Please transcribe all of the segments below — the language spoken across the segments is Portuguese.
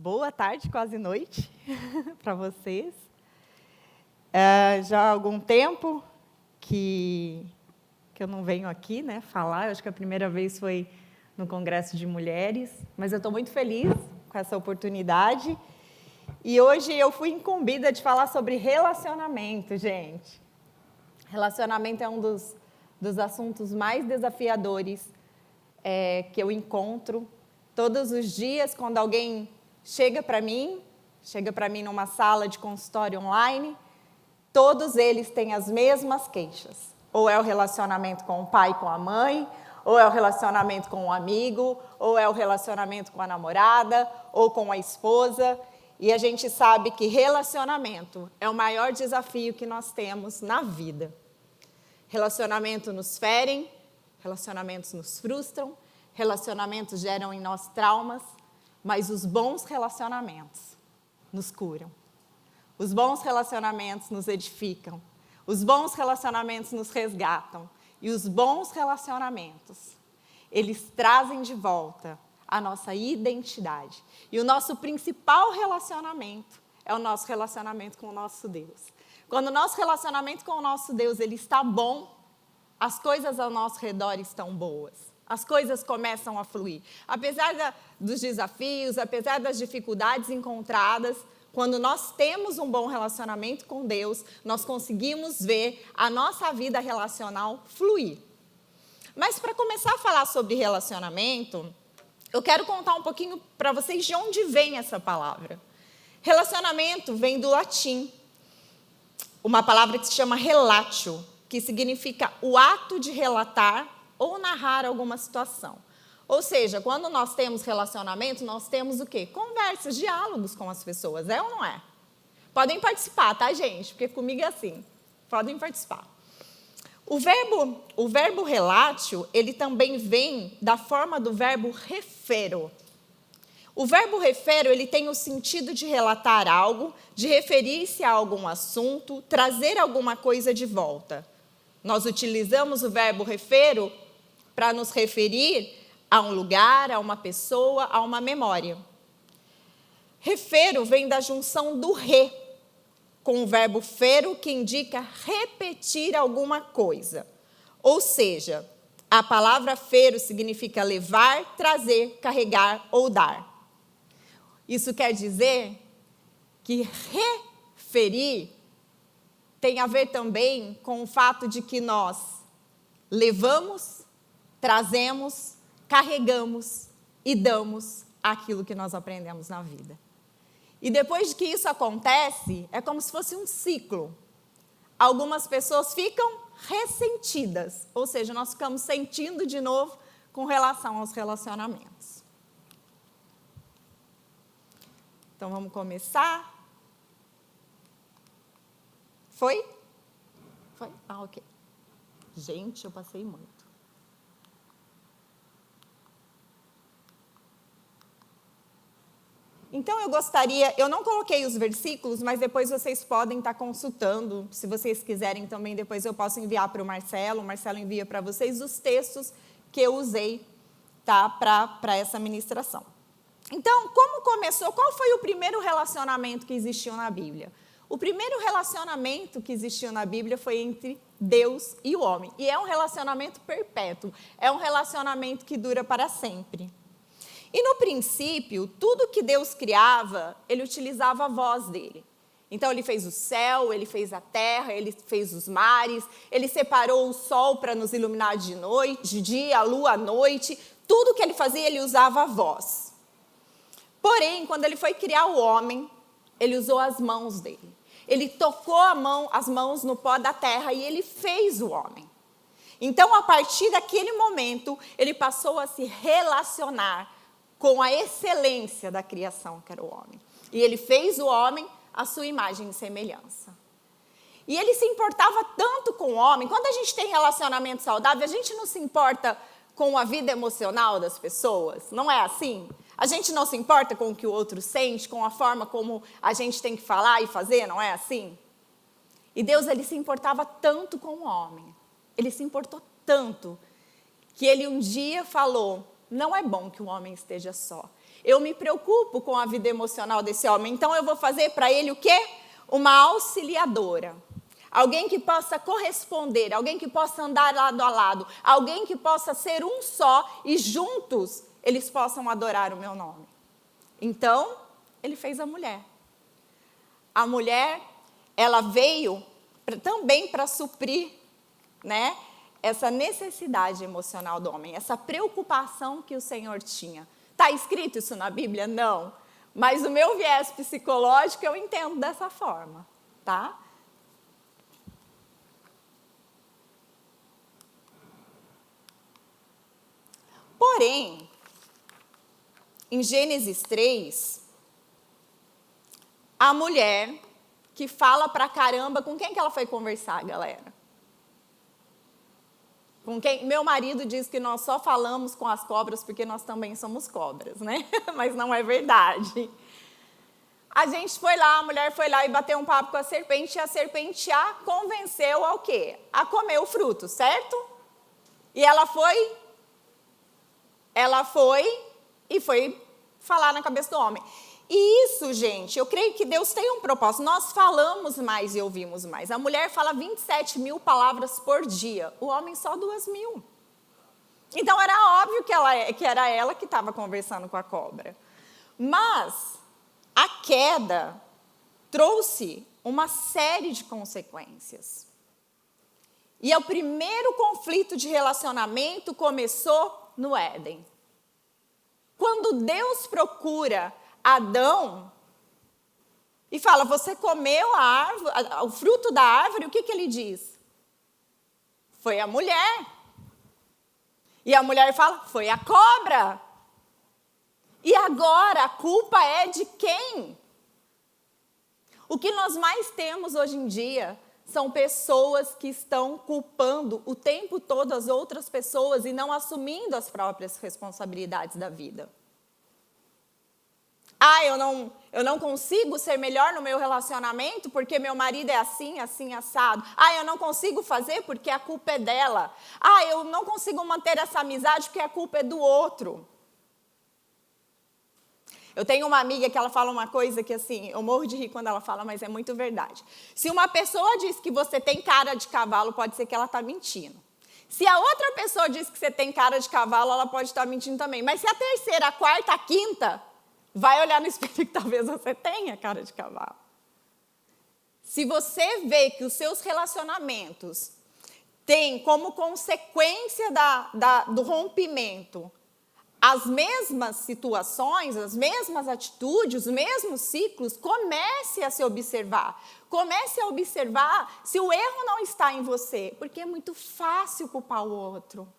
Boa tarde, quase noite, para vocês. Já há algum tempo que eu não venho aqui, falar. Eu acho que a primeira vez foi no Congresso de Mulheres, mas eu estou muito feliz com essa oportunidade. E hoje eu fui incumbida de falar sobre relacionamento, gente. Relacionamento é um dos assuntos mais desafiadores que eu encontro todos os dias quando alguém chega para mim numa sala de consultório online. Todos eles têm as mesmas queixas. Ou é o relacionamento com o pai e com a mãe, ou é o relacionamento com um amigo, ou é o relacionamento com a namorada, ou com a esposa. E a gente sabe que relacionamento é o maior desafio que nós temos na vida. Relacionamento nos ferem, relacionamentos nos frustram, relacionamentos geram em nós traumas, mas os bons relacionamentos nos curam. Os bons relacionamentos nos edificam. Os bons relacionamentos nos resgatam. E os bons relacionamentos, eles trazem de volta a nossa identidade. E o nosso principal relacionamento é o nosso relacionamento com o nosso Deus. Quando o nosso relacionamento com o nosso Deus ele está bom, as coisas ao nosso redor estão boas. As coisas começam a fluir. Apesar dos desafios, apesar das dificuldades encontradas, quando nós temos um bom relacionamento com Deus, nós conseguimos ver a nossa vida relacional fluir. Mas para começar a falar sobre relacionamento, eu quero contar um pouquinho para vocês de onde vem essa palavra. Relacionamento vem do latim, uma palavra que se chama relatio, que significa o ato de relatar ou narrar alguma situação. Ou seja, quando nós temos relacionamento, nós temos o quê? Conversas, diálogos com as pessoas, é ou não é? Podem participar, tá, gente? Porque comigo é assim, podem participar. O verbo relatio, ele também vem da forma do verbo refero. O verbo refero, ele tem o sentido de relatar algo, de referir-se a algum assunto, trazer alguma coisa de volta. Nós utilizamos o verbo refero para nos referir a um lugar, a uma pessoa, a uma memória. Refero vem da junção do re, com o verbo fero, que indica repetir alguma coisa. Ou seja, a palavra fero significa levar, trazer, carregar ou dar. Isso quer dizer que referir tem a ver também com o fato de que nós levamos, trazemos, carregamos e damos aquilo que nós aprendemos na vida. E depois que isso acontece, é como se fosse um ciclo. Algumas pessoas ficam ressentidas, ou seja, nós ficamos sentindo de novo com relação aos relacionamentos. Então, vamos começar. Foi? Foi? Ah, ok. Gente, eu passei muito. Então, eu não coloquei os versículos, mas depois vocês podem estar consultando. Se vocês quiserem também, depois eu posso enviar para o Marcelo envia para vocês os textos que eu usei, tá, para essa ministração. Então, como começou? Qual foi o primeiro relacionamento que existiu na Bíblia? O primeiro relacionamento que existiu na Bíblia foi entre Deus e o homem. E é um relacionamento perpétuo, é um relacionamento que dura para sempre. E no princípio, tudo que Deus criava, ele utilizava a voz dele. Então, ele fez o céu, ele fez a terra, ele fez os mares, ele separou o sol para nos iluminar de dia, a lua à noite. Tudo que ele fazia, ele usava a voz. Porém, quando ele foi criar o homem, ele usou as mãos dele. Ele tocou as mãos no pó da terra e ele fez o homem. Então, a partir daquele momento, ele passou a se relacionar com a excelência da criação, que era o homem. E ele fez o homem à sua imagem e semelhança. E ele se importava tanto com o homem. Quando a gente tem relacionamento saudável, a gente não se importa com a vida emocional das pessoas. Não é assim? A gente não se importa com o que o outro sente, com a forma como a gente tem que falar e fazer, não é assim? E Deus, ele se importava tanto com o homem. Ele se importou tanto que ele um dia falou: não é bom que o homem esteja só. Eu me preocupo com a vida emocional desse homem. Então, eu vou fazer para ele o quê? Uma auxiliadora. Alguém que possa corresponder, alguém que possa andar lado a lado, alguém que possa ser um só e juntos eles possam adorar o meu nome. Então, ele fez a mulher. A mulher, ela veio também para suprir, né, essa necessidade emocional do homem, essa preocupação que o Senhor tinha. Está escrito isso na Bíblia? Não. Mas o meu viés psicológico eu entendo dessa forma, tá? Porém, em Gênesis 3, a mulher que fala pra caramba, com quem que ela foi conversar, galera? Com quem? Meu marido diz que nós só falamos com as cobras porque nós também somos cobras, né? Mas não é verdade. A gente foi lá, a mulher foi lá e bateu um papo com a serpente, e a serpente a convenceu ao quê? A comer o fruto, certo? E ela foi e foi falar na cabeça do homem. E isso, gente, eu creio que Deus tem um propósito. Nós falamos mais e ouvimos mais. A mulher fala 27 mil palavras por dia. O homem só 2.000. Então, era óbvio que era ela que estava conversando com a cobra. Mas a queda trouxe uma série de consequências. E o primeiro conflito de relacionamento começou no Éden. Quando Deus procura Adão e fala, você comeu a árvore, o fruto da árvore, o que ele diz? Foi a mulher. E a mulher fala, foi a cobra. E agora a culpa é de quem? O que nós mais temos hoje em dia são pessoas que estão culpando o tempo todo as outras pessoas e não assumindo as próprias responsabilidades da vida. Ah, eu não consigo ser melhor no meu relacionamento porque meu marido é assim, assim, assado. Ah, eu não consigo fazer porque a culpa é dela. Ah, eu não consigo manter essa amizade porque a culpa é do outro. Eu tenho uma amiga que ela fala uma coisa que, assim, eu morro de rir quando ela fala, mas é muito verdade. Se uma pessoa diz que você tem cara de cavalo, pode ser que ela está mentindo. Se a outra pessoa diz que você tem cara de cavalo, ela pode estar mentindo também. Mas se a terceira, a quarta, a quinta, vai olhar no espelho que talvez você tenha cara de cavalo. Se você vê que os seus relacionamentos têm como consequência do rompimento as mesmas situações, as mesmas atitudes, os mesmos ciclos, comece a se observar. Comece a observar se o erro não está em você, porque é muito fácil culpar o outro.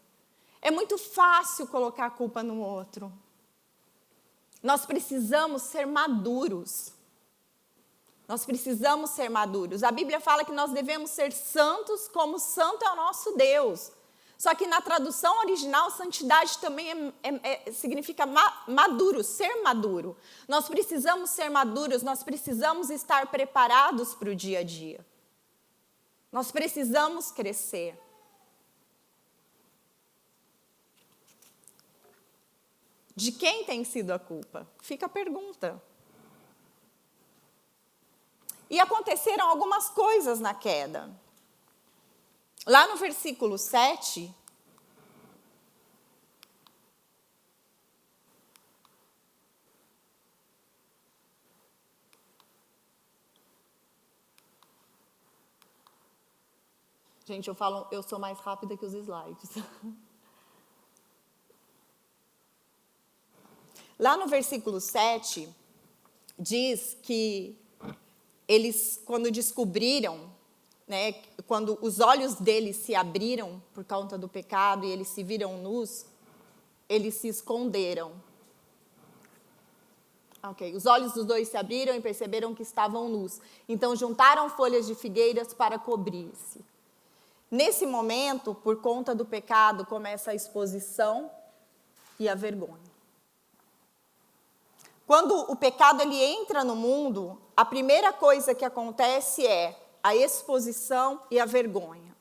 É muito fácil colocar a culpa no outro. Nós precisamos ser maduros. Nós precisamos ser maduros. A Bíblia fala que nós devemos ser santos como santo é o nosso Deus. Só que na tradução original, santidade também significa maduro, ser maduro. Nós precisamos ser maduros, nós precisamos estar preparados para o dia a dia. Nós precisamos crescer. De quem tem sido a culpa? Fica a pergunta. E aconteceram algumas coisas na queda. Lá no versículo 7, gente, eu sou mais rápida que os slides. Lá no versículo 7, diz que eles, quando descobriram, né, quando os olhos deles se abriram por conta do pecado e eles se viram nus, eles se esconderam. Ok, os olhos dos dois se abriram e perceberam que estavam nus. Então, juntaram folhas de figueiras para cobrir-se. Nesse momento, por conta do pecado, começa a exposição e a vergonha. Quando o pecado ele entra no mundo, a primeira coisa que acontece é a exposição e a vergonha.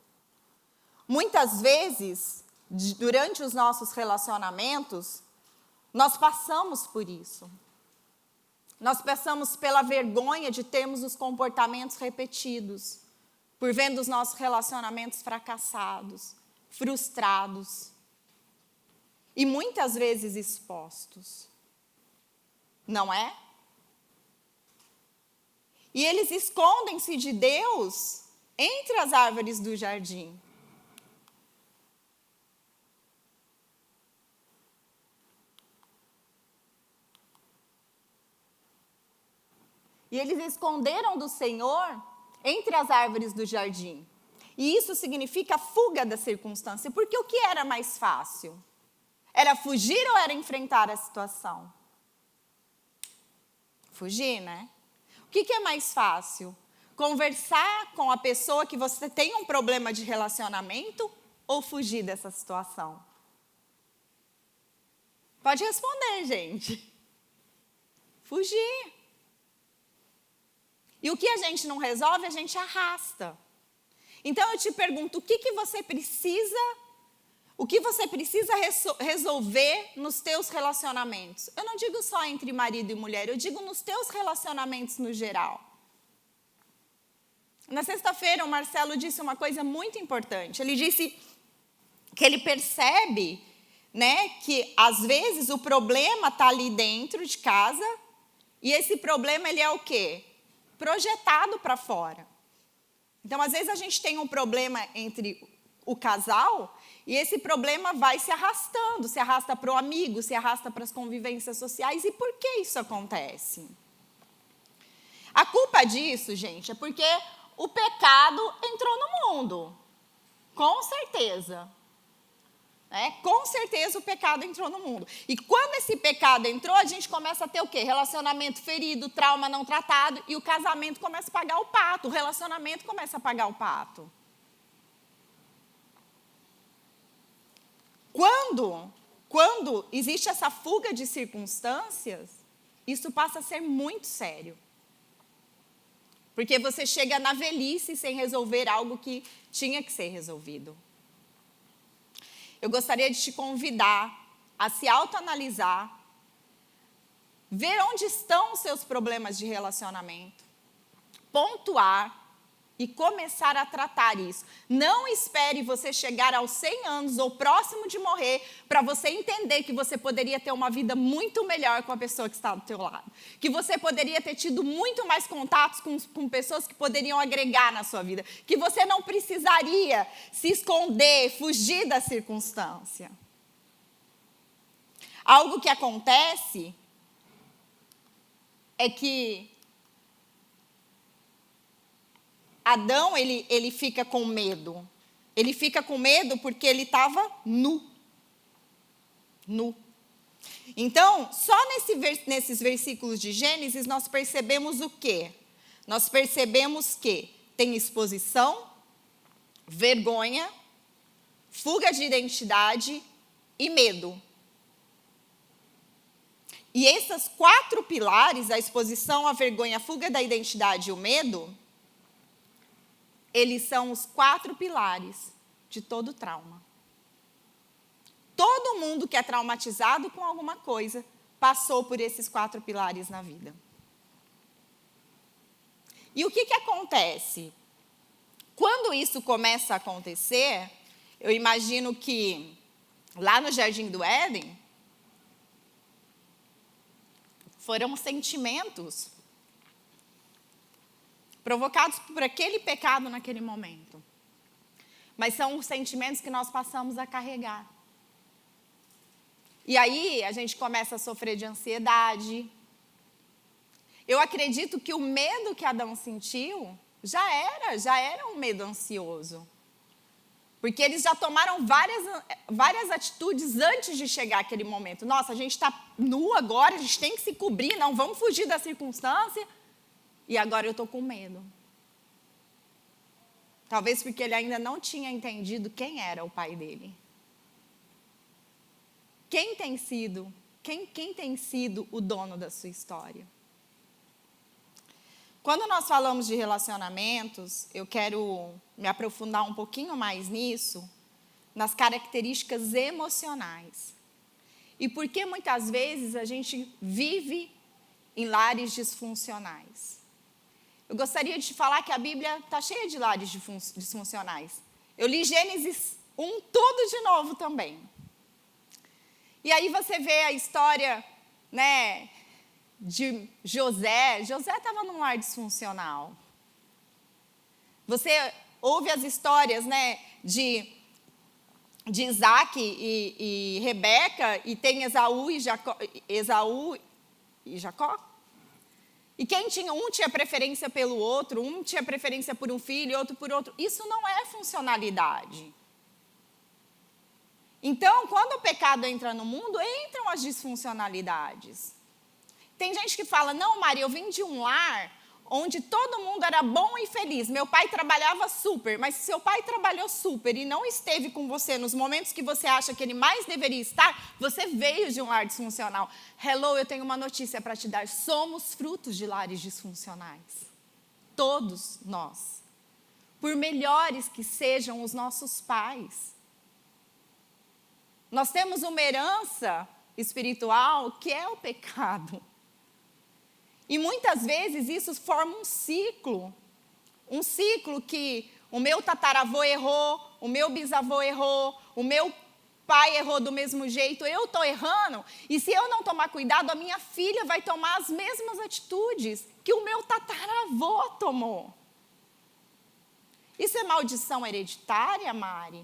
Muitas vezes, durante os nossos relacionamentos, Nós passamos por isso. Nós passamos pela vergonha de termos os comportamentos repetidos, por vendo os nossos relacionamentos fracassados, frustrados e muitas vezes expostos. Não é? E eles escondem-se de Deus entre as árvores do jardim. E eles esconderam do Senhor entre as árvores do jardim. E isso significa fuga da circunstância. Porque o que era mais fácil? Era fugir ou era enfrentar a situação? Fugir, né? O que é mais fácil? Conversar com a pessoa que você tem um problema de relacionamento ou fugir dessa situação? Pode responder, gente. Fugir. E o que a gente não resolve, a gente arrasta. Então eu te pergunto, o que você precisa resolver nos teus relacionamentos? Eu não digo só entre marido e mulher, eu digo nos teus relacionamentos no geral. Na sexta-feira, o Marcelo disse uma coisa muito importante. Ele disse que ele percebe, né, que às vezes o problema está ali dentro de casa e esse problema ele é o quê? Projetado para fora. Então, às vezes, a gente tem um problema entre o casal e esse problema vai se arrasta para o amigo, se arrasta para as convivências sociais. E por que isso acontece? A culpa disso, gente, é porque o pecado entrou no mundo. Com certeza. Com certeza o pecado entrou no mundo. E quando esse pecado entrou, a gente começa a ter o quê? Relacionamento ferido, trauma não tratado, e o casamento começa a pagar o pato, o relacionamento começa a pagar o pato. Quando existe essa fuga de circunstâncias, isso passa a ser muito sério. Porque você chega na velhice sem resolver algo que tinha que ser resolvido. Eu gostaria de te convidar a se autoanalisar, ver onde estão os seus problemas de relacionamento, pontuar e começar a tratar isso. Não espere você chegar aos 100 anos ou próximo de morrer para você entender que você poderia ter uma vida muito melhor com a pessoa que está do teu lado. Que você poderia ter tido muito mais contatos com pessoas que poderiam agregar na sua vida. Que você não precisaria se esconder, fugir da circunstância. Algo que acontece é que Adão, ele fica com medo. Ele fica com medo porque ele estava nu. Nu. Então, só nesses versículos de Gênesis, nós percebemos o quê? Nós percebemos que tem exposição, vergonha, fuga de identidade e medo. E esses 4 pilares, a exposição, a vergonha, a fuga da identidade e o medo, eles são os 4 pilares de todo trauma. Todo mundo que é traumatizado com alguma coisa passou por esses 4 pilares na vida. E o que acontece? Quando isso começa a acontecer, eu imagino que lá no Jardim do Éden, foram sentimentos provocados por aquele pecado naquele momento. Mas são os sentimentos que nós passamos a carregar. E aí a gente começa a sofrer de ansiedade. Eu acredito que o medo que Adão sentiu já era um medo ansioso. Porque eles já tomaram várias atitudes antes de chegar aquele momento. Nossa, a gente está nu agora, a gente tem que se cobrir, não vamos fugir da circunstância. E agora eu estou com medo. Talvez porque ele ainda não tinha entendido quem era o pai dele. Quem tem sido o dono da sua história? Quando nós falamos de relacionamentos, eu quero me aprofundar um pouquinho mais nisso, nas características emocionais. e por que muitas vezes a gente vive em lares disfuncionais. Eu gostaria de te falar que a Bíblia está cheia de lares disfuncionais. Eu li Gênesis 1 tudo de novo também. E aí você vê a história, né, de José. José estava num lar disfuncional. Você ouve as histórias, né, de Isaac e Rebeca, e tem Esaú e Jacó. E um tinha preferência pelo outro, um tinha preferência por um filho, outro por outro. Isso não é funcionalidade. Então, quando o pecado entra no mundo, entram as disfuncionalidades. Tem gente que fala, não, Maria, eu vim de um lar onde todo mundo era bom e feliz. Meu pai trabalhava super, mas se seu pai trabalhou super e não esteve com você nos momentos que você acha que ele mais deveria estar, você veio de um lar disfuncional. Hello, eu tenho uma notícia para te dar. Somos frutos de lares disfuncionais. Todos nós. Por melhores que sejam os nossos pais. Nós temos uma herança espiritual que é o pecado. E muitas vezes isso forma um ciclo. Um ciclo que o meu tataravô errou, o meu bisavô errou, o meu pai errou do mesmo jeito, eu estou errando. E se eu não tomar cuidado, a minha filha vai tomar as mesmas atitudes que o meu tataravô tomou. Isso é maldição hereditária, Mari?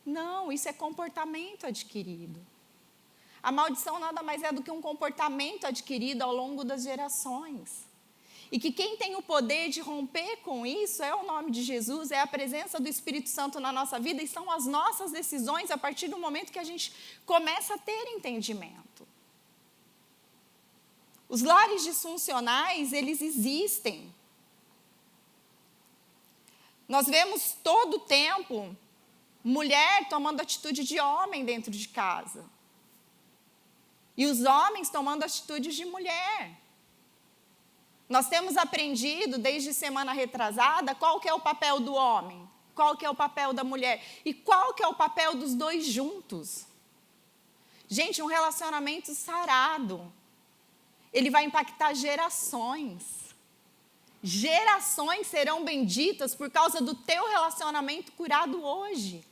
Não, isso é comportamento adquirido. A maldição nada mais é do que um comportamento adquirido ao longo das gerações. E que quem tem o poder de romper com isso é o nome de Jesus, é a presença do Espírito Santo na nossa vida e são as nossas decisões a partir do momento que a gente começa a ter entendimento. Os lares disfuncionais, eles existem. Nós vemos todo o tempo mulher tomando atitude de homem dentro de casa. E os homens tomando atitudes de mulher. Nós temos aprendido, desde semana retrasada, qual que é o papel do homem, qual que é o papel da mulher e qual que é o papel dos dois juntos. Gente, um relacionamento sarado, ele vai impactar gerações. Gerações serão benditas por causa do teu relacionamento curado hoje.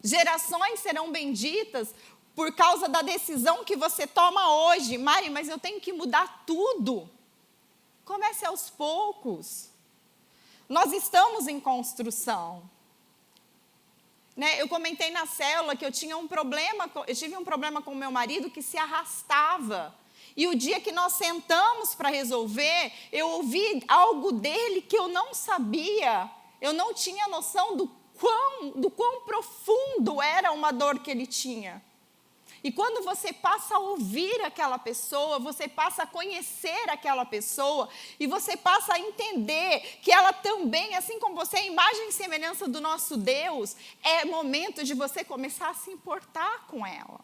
Gerações serão benditas por causa da decisão que você toma hoje. Mari, mas eu tenho que mudar tudo. Comece aos poucos. Nós estamos em construção. Né? Eu comentei na célula que eu tive um problema com o meu marido que se arrastava. E o dia que nós sentamos para resolver, eu ouvi algo dele que eu não sabia. Eu não tinha noção do quão profundo era uma dor que ele tinha. E quando você passa a ouvir aquela pessoa, você passa a conhecer aquela pessoa, e você passa a entender que ela também, assim como você, é imagem e semelhança do nosso Deus, é momento de você começar a se importar com ela.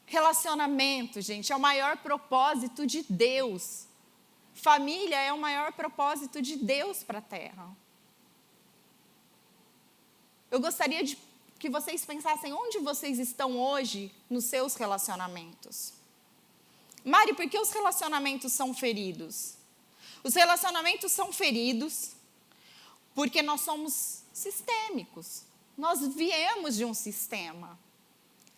Relacionamento, gente, é o maior propósito de Deus. Família é o maior propósito de Deus para a terra. Eu gostaria que vocês pensassem onde vocês estão hoje nos seus relacionamentos. Mari, por que os relacionamentos são feridos? Os relacionamentos são feridos porque nós somos sistêmicos. Nós viemos de um sistema.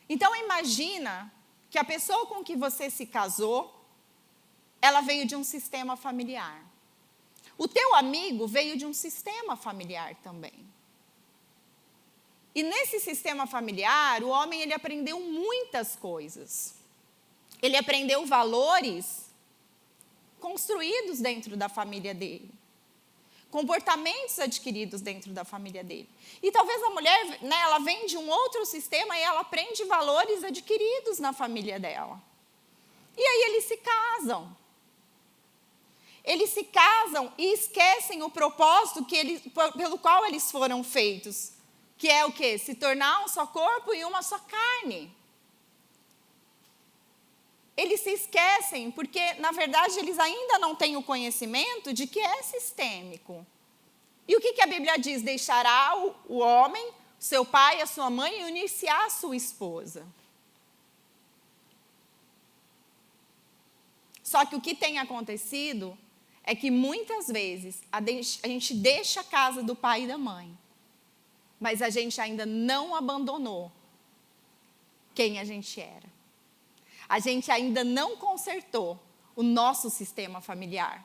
Então, imagina que a pessoa com que você se casou, ela veio de um sistema familiar. O teu amigo veio de um sistema familiar também. E nesse sistema familiar, o homem ele aprendeu muitas coisas. Ele aprendeu valores construídos dentro da família dele. Comportamentos adquiridos dentro da família dele. E talvez a mulher, né, ela vem de um outro sistema e ela aprende valores adquiridos na família dela. E aí eles se casam. Eles se casam e esquecem o propósito pelo qual eles foram feitos. Que é o quê? Se tornar um só corpo e uma só carne. Eles se esquecem, porque, na verdade, eles ainda não têm o conhecimento de que é sistêmico. E o que a Bíblia diz? Deixará o homem seu pai, a sua mãe e unir-se à sua esposa. Só que o que tem acontecido é que muitas vezes a gente deixa a casa do pai e da mãe, mas a gente ainda não abandonou quem a gente era. A gente ainda não consertou o nosso sistema familiar.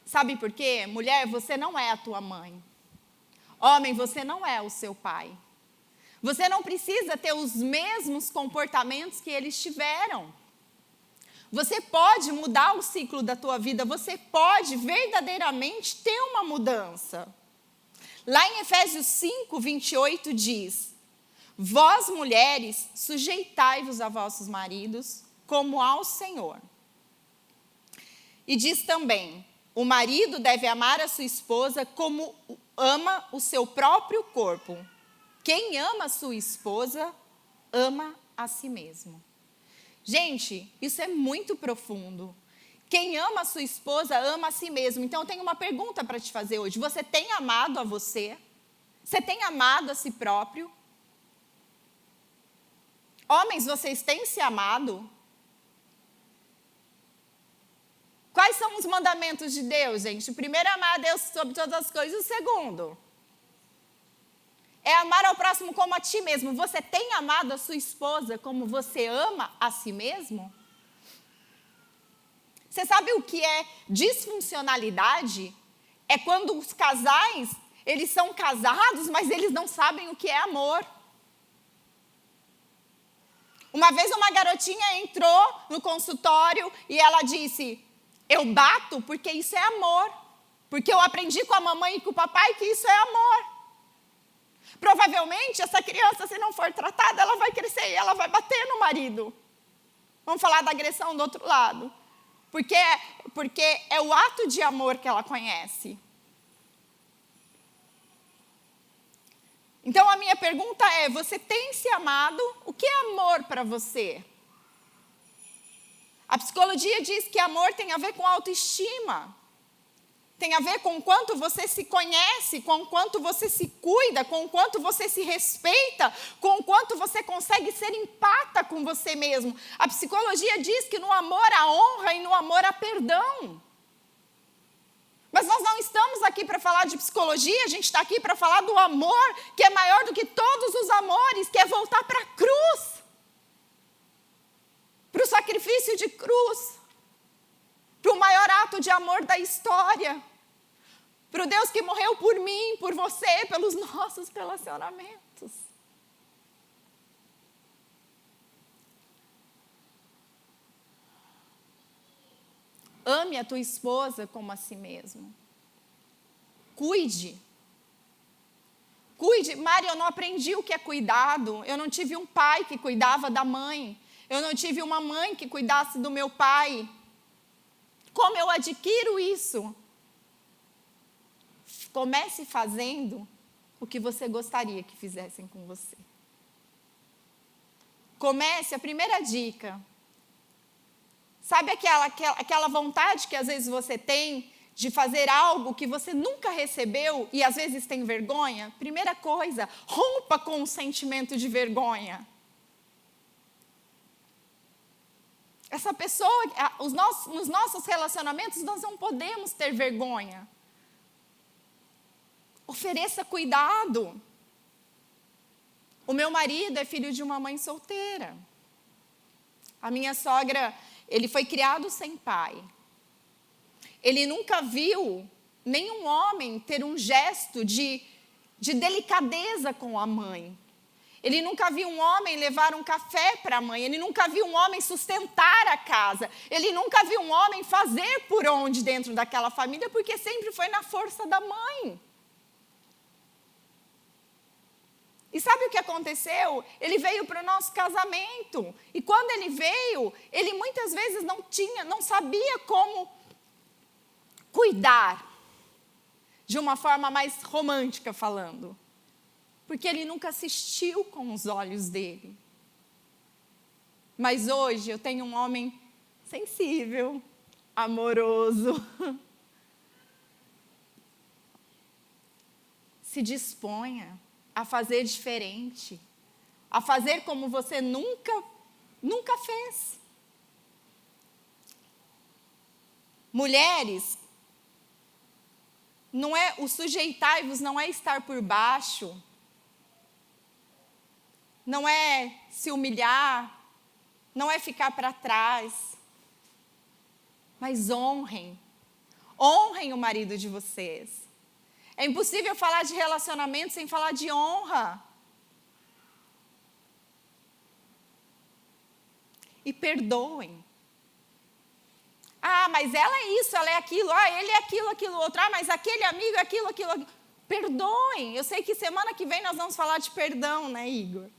Sabe por quê? Mulher, você não é a tua mãe. Homem, você não é o seu pai. Você não precisa ter os mesmos comportamentos que eles tiveram. Você pode mudar o ciclo da tua vida, você pode verdadeiramente ter uma mudança. Lá em Efésios 5, 28 diz: vós, mulheres, sujeitai-vos a vossos maridos, como ao Senhor. E diz também: o marido deve amar a sua esposa como ama o seu próprio corpo. Quem ama a sua esposa, ama a si mesmo. Gente, isso é muito profundo. Quem ama a sua esposa, ama a si mesmo. Então, eu tenho uma pergunta para te fazer hoje. Você tem amado a você? Você tem amado a si próprio? Homens, vocês têm se amado? Quais são os mandamentos de Deus, gente? O primeiro é amar a Deus sobre todas as coisas. O segundo é amar ao próximo como a ti mesmo. Você tem amado a sua esposa como você ama a si mesmo? Você sabe o que é disfuncionalidade? É quando os casais, eles são casados, mas eles não sabem o que é amor. Uma vez uma garotinha entrou no consultório e ela disse: eu bato porque isso é amor. Porque eu aprendi com a mamãe e com o papai que isso é amor. Provavelmente, essa criança, se não for tratada, ela vai crescer e ela vai bater no marido. Vamos falar da agressão do outro lado. Porque é o ato de amor que ela conhece. Então, a minha pergunta é: você tem se amado? O que é amor para você? A psicologia diz que amor tem a ver com autoestima. Tem a ver com o quanto você se conhece, com o quanto você se cuida, com o quanto você se respeita, com o quanto você consegue ser empata com você mesmo. A psicologia diz que no amor há honra e no amor há perdão. Mas nós não estamos aqui para falar de psicologia, a gente está aqui para falar do amor, que é maior do que todos os amores, que é voltar para a cruz. Para o sacrifício de cruz. Para o maior ato de amor da história. Para o Deus que morreu por mim, por você, pelos nossos relacionamentos. Ame a tua esposa como a si mesmo. Cuide. Cuide. Mari, eu não aprendi o que é cuidado. Eu não tive um pai que cuidava da mãe. Eu não tive uma mãe que cuidasse do meu pai. Como eu adquiro isso? Comece fazendo o que você gostaria que fizessem com você. Comece, a primeira dica. Sabe aquela vontade que às vezes você tem de fazer algo que você nunca recebeu e às vezes tem vergonha? Primeira coisa, rompa com o sentimento de vergonha. Essa pessoa, nos nossos relacionamentos, nós não podemos ter vergonha. Ofereça cuidado. O meu marido é filho de uma mãe solteira. A minha sogra, ele foi criado sem pai. Ele nunca viu nenhum homem ter um gesto de delicadeza com a mãe. Ele nunca viu um homem levar um café para a mãe. Ele nunca viu um homem sustentar a casa. Ele nunca viu um homem fazer por onde dentro daquela família, porque sempre foi na força da mãe. E sabe o que aconteceu? Ele veio para o nosso casamento. E quando ele veio, ele muitas vezes não sabia como cuidar de uma forma mais romântica falando. Porque ele nunca assistiu com os olhos dele. Mas hoje eu tenho um homem sensível, amoroso. Se disponha. a fazer diferente, a fazer como você nunca fez. Mulheres, não é o sujeitai-vos, não é estar por baixo, não é se humilhar, não é ficar para trás, mas honrem o marido de vocês. É impossível falar de relacionamento sem falar de honra. E perdoem. Ah, mas ela é isso, ela é aquilo. Ah, ele é aquilo, aquilo outro. Ah, mas aquele amigo é aquilo, aquilo, aquilo. Perdoem. Eu sei que semana que vem nós vamos falar de perdão, né, Igor?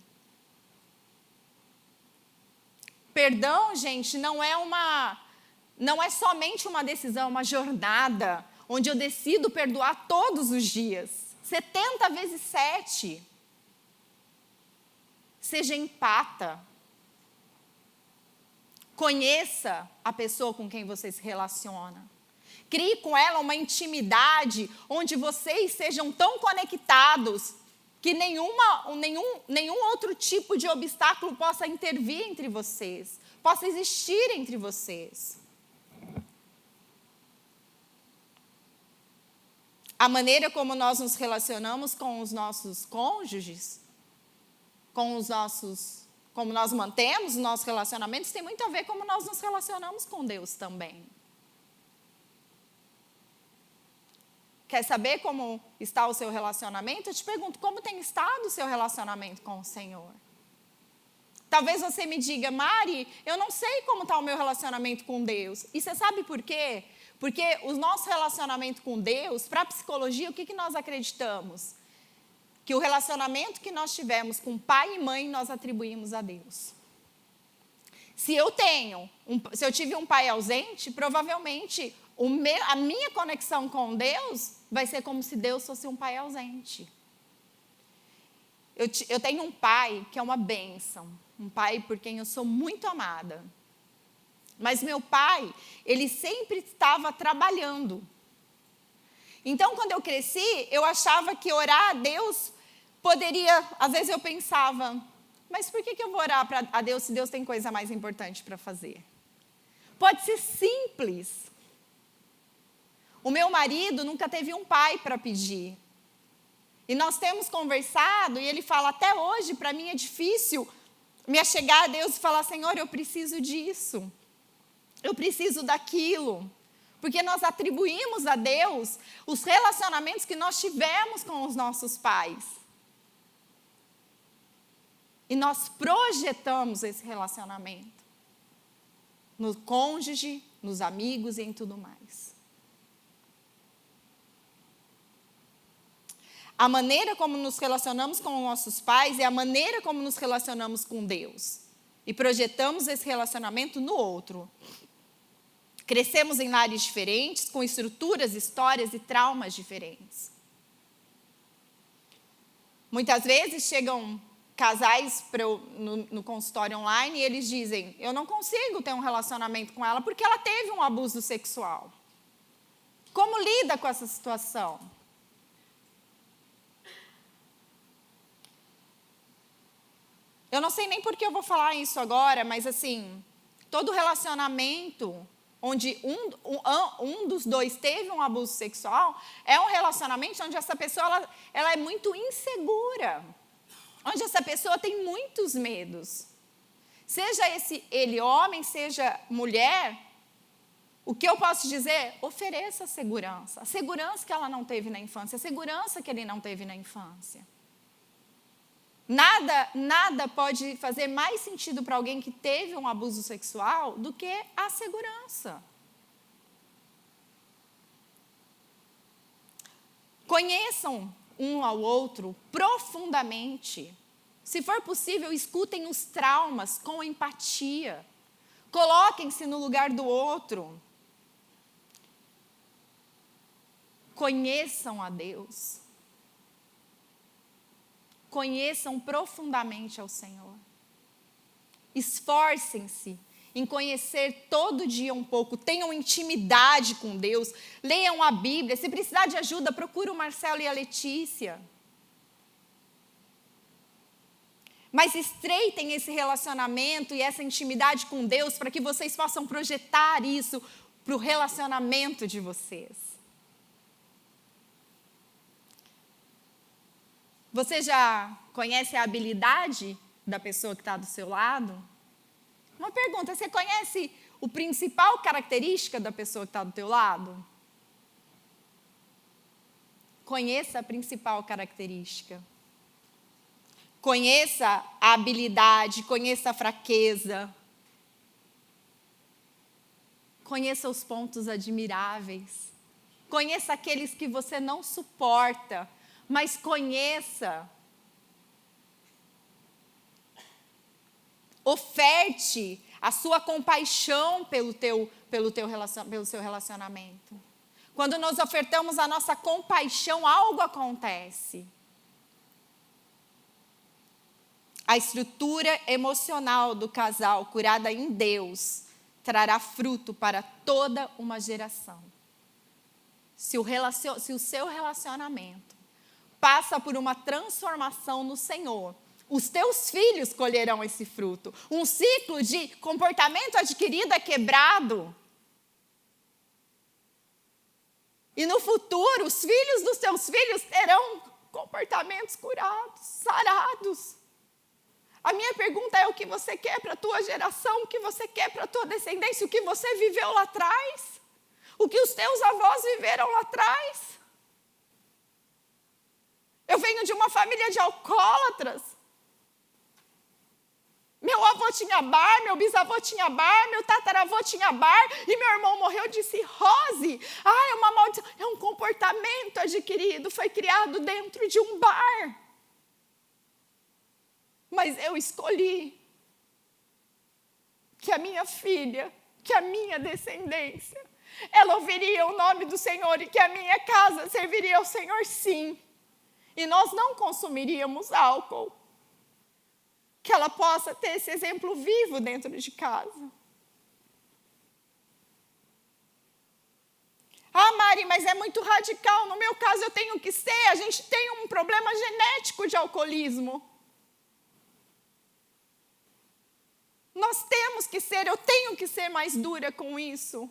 Perdão, gente, não é somente uma decisão, é uma jornada, onde eu decido perdoar todos os dias. 70 vezes 7. Seja empata. Conheça a pessoa com quem você se relaciona. Crie com ela uma intimidade onde vocês sejam tão conectados que nenhum outro tipo de obstáculo possa intervir entre vocês, possa existir entre vocês. A maneira como nós nos relacionamos com os nossos cônjuges, como nós mantemos os nossos relacionamentos, tem muito a ver como nós nos relacionamos com Deus também. Quer saber como está o seu relacionamento? Eu te pergunto, como tem estado o seu relacionamento com o Senhor? Talvez você me diga, Mari, eu não sei como está o meu relacionamento com Deus. E você sabe por quê? Porque o nosso relacionamento com Deus, para a psicologia, o que nós acreditamos? Que o relacionamento que nós tivemos com pai e mãe, nós atribuímos a Deus. Se eu tive um pai ausente, provavelmente a minha conexão com Deus vai ser como se Deus fosse um pai ausente. Eu tenho um pai que é uma bênção, um pai por quem eu sou muito amada. Mas meu pai, ele sempre estava trabalhando. Então, quando eu cresci, eu achava que orar a Deus poderia... Às vezes eu pensava, mas por que eu vou orar a Deus se Deus tem coisa mais importante para fazer? Pode ser simples. O meu marido nunca teve um pai para pedir. E nós temos conversado, e ele fala, até hoje, para mim é difícil me achegar a Deus e falar, Senhor, eu preciso disso. Eu preciso daquilo. Porque nós atribuímos a Deus os relacionamentos que nós tivemos com os nossos pais. E nós projetamos esse relacionamento no cônjuge, nos amigos e em tudo mais. A maneira como nos relacionamos com os nossos pais é a maneira como nos relacionamos com Deus. E projetamos esse relacionamento no outro. Crescemos em lares diferentes, com estruturas, histórias e traumas diferentes. Muitas vezes chegam casais no consultório online e eles dizem, eu não consigo ter um relacionamento com ela porque ela teve um abuso sexual. Como lida com essa situação? Eu não sei nem por que eu vou falar isso agora, mas assim, todo relacionamento onde um dos dois teve um abuso sexual é um relacionamento onde essa pessoa ela é muito insegura, onde essa pessoa tem muitos medos. Seja ele homem, seja mulher, o que eu posso dizer? Ofereça segurança. A segurança que ela não teve na infância, a segurança que ele não teve na infância. Nada pode fazer mais sentido para alguém que teve um abuso sexual do que a segurança. Conheçam um ao outro profundamente. Se for possível, escutem os traumas com empatia. Coloquem-se no lugar do outro. Conheçam a Deus. Conheçam profundamente ao Senhor. Esforcem-se em conhecer todo dia um pouco. Tenham intimidade com Deus. Leiam a Bíblia. Se precisar de ajuda, procure o Marcelo e a Letícia. Mas estreitem esse relacionamento e essa intimidade com Deus para que vocês possam projetar isso para o relacionamento de vocês. Você já conhece a habilidade da pessoa que está do seu lado? Uma pergunta, você conhece a principal característica da pessoa que está do teu lado? Conheça a principal característica. Conheça a habilidade, conheça a fraqueza. Conheça os pontos admiráveis. Conheça aqueles que você não suporta, mas conheça. Oferte a sua compaixão pelo seu relacionamento. Quando nós ofertamos a nossa compaixão, algo acontece. A estrutura emocional do casal curada em Deus trará fruto para toda uma geração. Se o seu relacionamento passa por uma transformação no Senhor, os teus filhos colherão esse fruto. Um ciclo de comportamento adquirido é quebrado. E no futuro, os filhos dos teus filhos terão comportamentos curados, sarados. A minha pergunta é: o que você quer para a tua geração? O que você quer para a tua descendência? O que você viveu lá atrás? O que os teus avós viveram lá atrás? Eu venho de uma família de alcoólatras. Meu avô tinha bar, meu bisavô tinha bar, meu tataravô tinha bar, e meu irmão morreu de cirrose. É uma maldição, é um comportamento adquirido, foi criado dentro de um bar. Mas eu escolhi que a minha filha, que a minha descendência, ela ouviria o nome do Senhor e que a minha casa serviria ao Senhor, sim. E nós não consumiríamos álcool. Que ela possa ter esse exemplo vivo dentro de casa. Mari, mas é muito radical. No meu caso, eu tenho que ser. A gente tem um problema genético de alcoolismo. Nós temos que ser, eu tenho que ser mais dura com isso.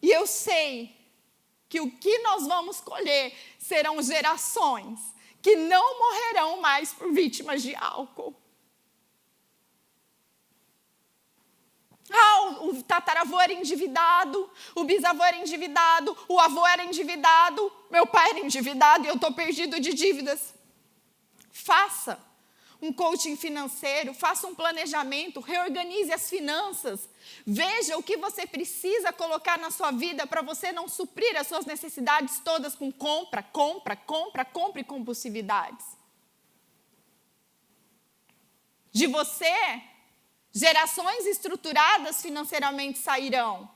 E eu sei que o que nós vamos colher serão gerações que não morrerão mais por vítimas de álcool. O tataravô era endividado, o bisavô era endividado, o avô era endividado, meu pai era endividado e eu estou perdido de dívidas. Faça um coaching financeiro, faça um planejamento, reorganize as finanças. Veja o que você precisa colocar na sua vida para você não suprir as suas necessidades todas com compra e compulsividades. De você, gerações estruturadas financeiramente sairão.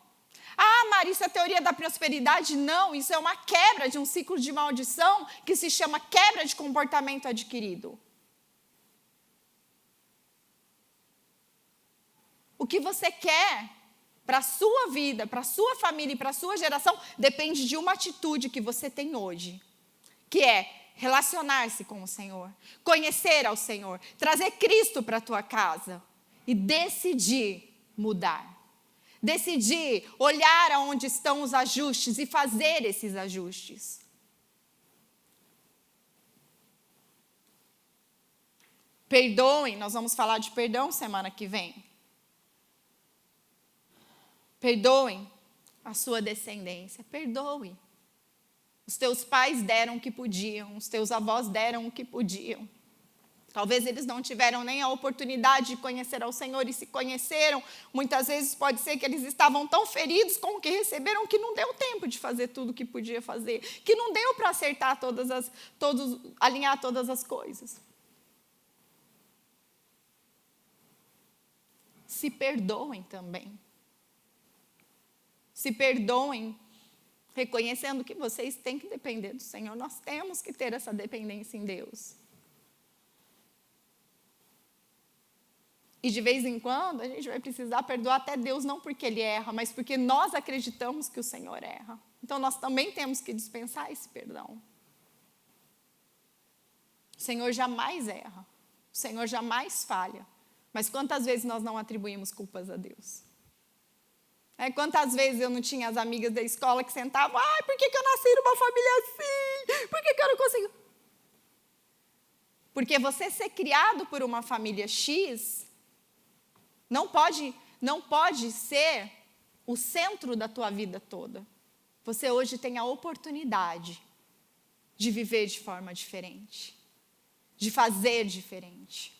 Mari, isso é a teoria da prosperidade? Não, isso é uma quebra de um ciclo de maldição que se chama quebra de comportamento adquirido. O que você quer para a sua vida, para a sua família e para a sua geração depende de uma atitude que você tem hoje, que é relacionar-se com o Senhor, conhecer ao Senhor, trazer Cristo para a tua casa e decidir mudar. Decidir olhar aonde estão os ajustes e fazer esses ajustes. Perdoem, nós vamos falar de perdão semana que vem. Perdoem a sua descendência, perdoe. Os teus pais deram o que podiam, os teus avós deram o que podiam. Talvez eles não tiveram nem a oportunidade de conhecer ao Senhor e se conheceram. Muitas vezes pode ser que eles estavam tão feridos com o que receberam que não deu tempo de fazer tudo o que podia fazer, que não deu para acertar alinhar todas as coisas. Se perdoem também. Se perdoem, reconhecendo que vocês têm que depender do Senhor. Nós temos que ter essa dependência em Deus. E de vez em quando a gente vai precisar perdoar até Deus, não porque Ele erra, mas porque nós acreditamos que o Senhor erra. Então nós também temos que dispensar esse perdão. O Senhor jamais erra. O Senhor jamais falha. Mas quantas vezes nós não atribuímos culpas a Deus? Quantas vezes eu não tinha as amigas da escola que sentavam, ai, por que eu nasci numa família assim? Por que eu não consigo? Porque você ser criado por uma família X não pode ser o centro da tua vida toda. Você hoje tem a oportunidade de viver de forma diferente, de fazer diferente.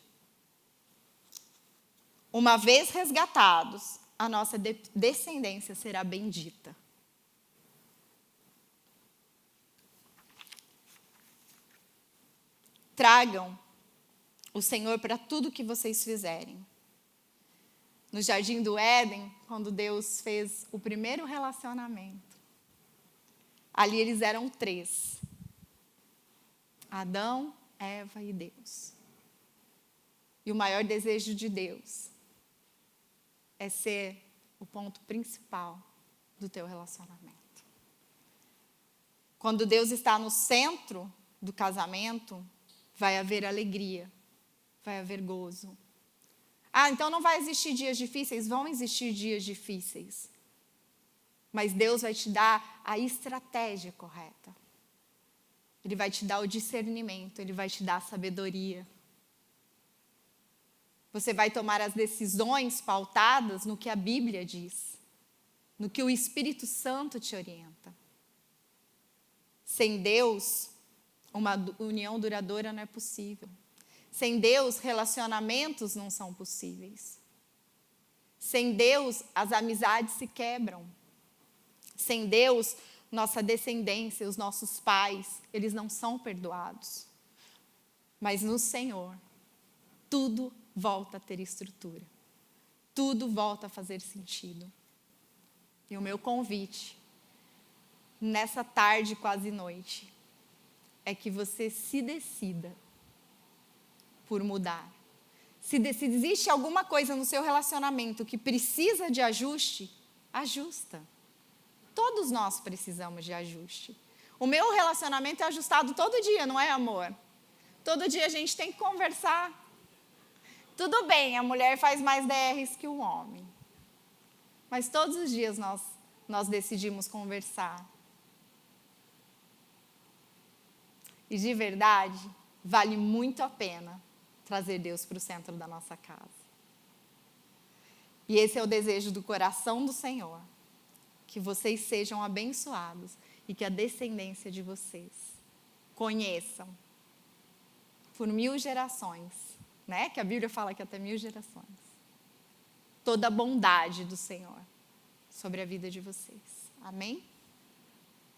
Uma vez resgatados, a nossa descendência será bendita. Tragam o Senhor para tudo que vocês fizerem. No Jardim do Éden, quando Deus fez o primeiro relacionamento, ali eles eram 3. Adão, Eva e Deus. E o maior desejo de Deus é ser o ponto principal do teu relacionamento. Quando Deus está no centro do casamento, vai haver alegria, vai haver gozo. Então não vai existir dias difíceis? Vão existir dias difíceis. Mas Deus vai te dar a estratégia correta. Ele vai te dar o discernimento, Ele vai te dar a sabedoria. Você vai tomar as decisões pautadas no que a Bíblia diz, no que o Espírito Santo te orienta. Sem Deus, uma união duradoura não é possível. Sem Deus, relacionamentos não são possíveis. Sem Deus, as amizades se quebram. Sem Deus, nossa descendência, os nossos pais, eles não são perdoados. Mas no Senhor, tudo volta a ter estrutura. Tudo volta a fazer sentido. E o meu convite, nessa tarde quase noite, é que você se decida por mudar. Se existe alguma coisa no seu relacionamento que precisa de ajuste, ajusta. Todos nós precisamos de ajuste. O meu relacionamento é ajustado todo dia, não é, amor? Todo dia a gente tem que conversar. Tudo bem, a mulher faz mais DRs que o homem. Mas todos os dias nós decidimos conversar. E de verdade, vale muito a pena trazer Deus para o centro da nossa casa. E esse é o desejo do coração do Senhor. Que vocês sejam abençoados e que a descendência de vocês conheçam por 1000 gerações, né? Que a Bíblia fala que até 1000 gerações. Toda a bondade do Senhor sobre a vida de vocês. Amém?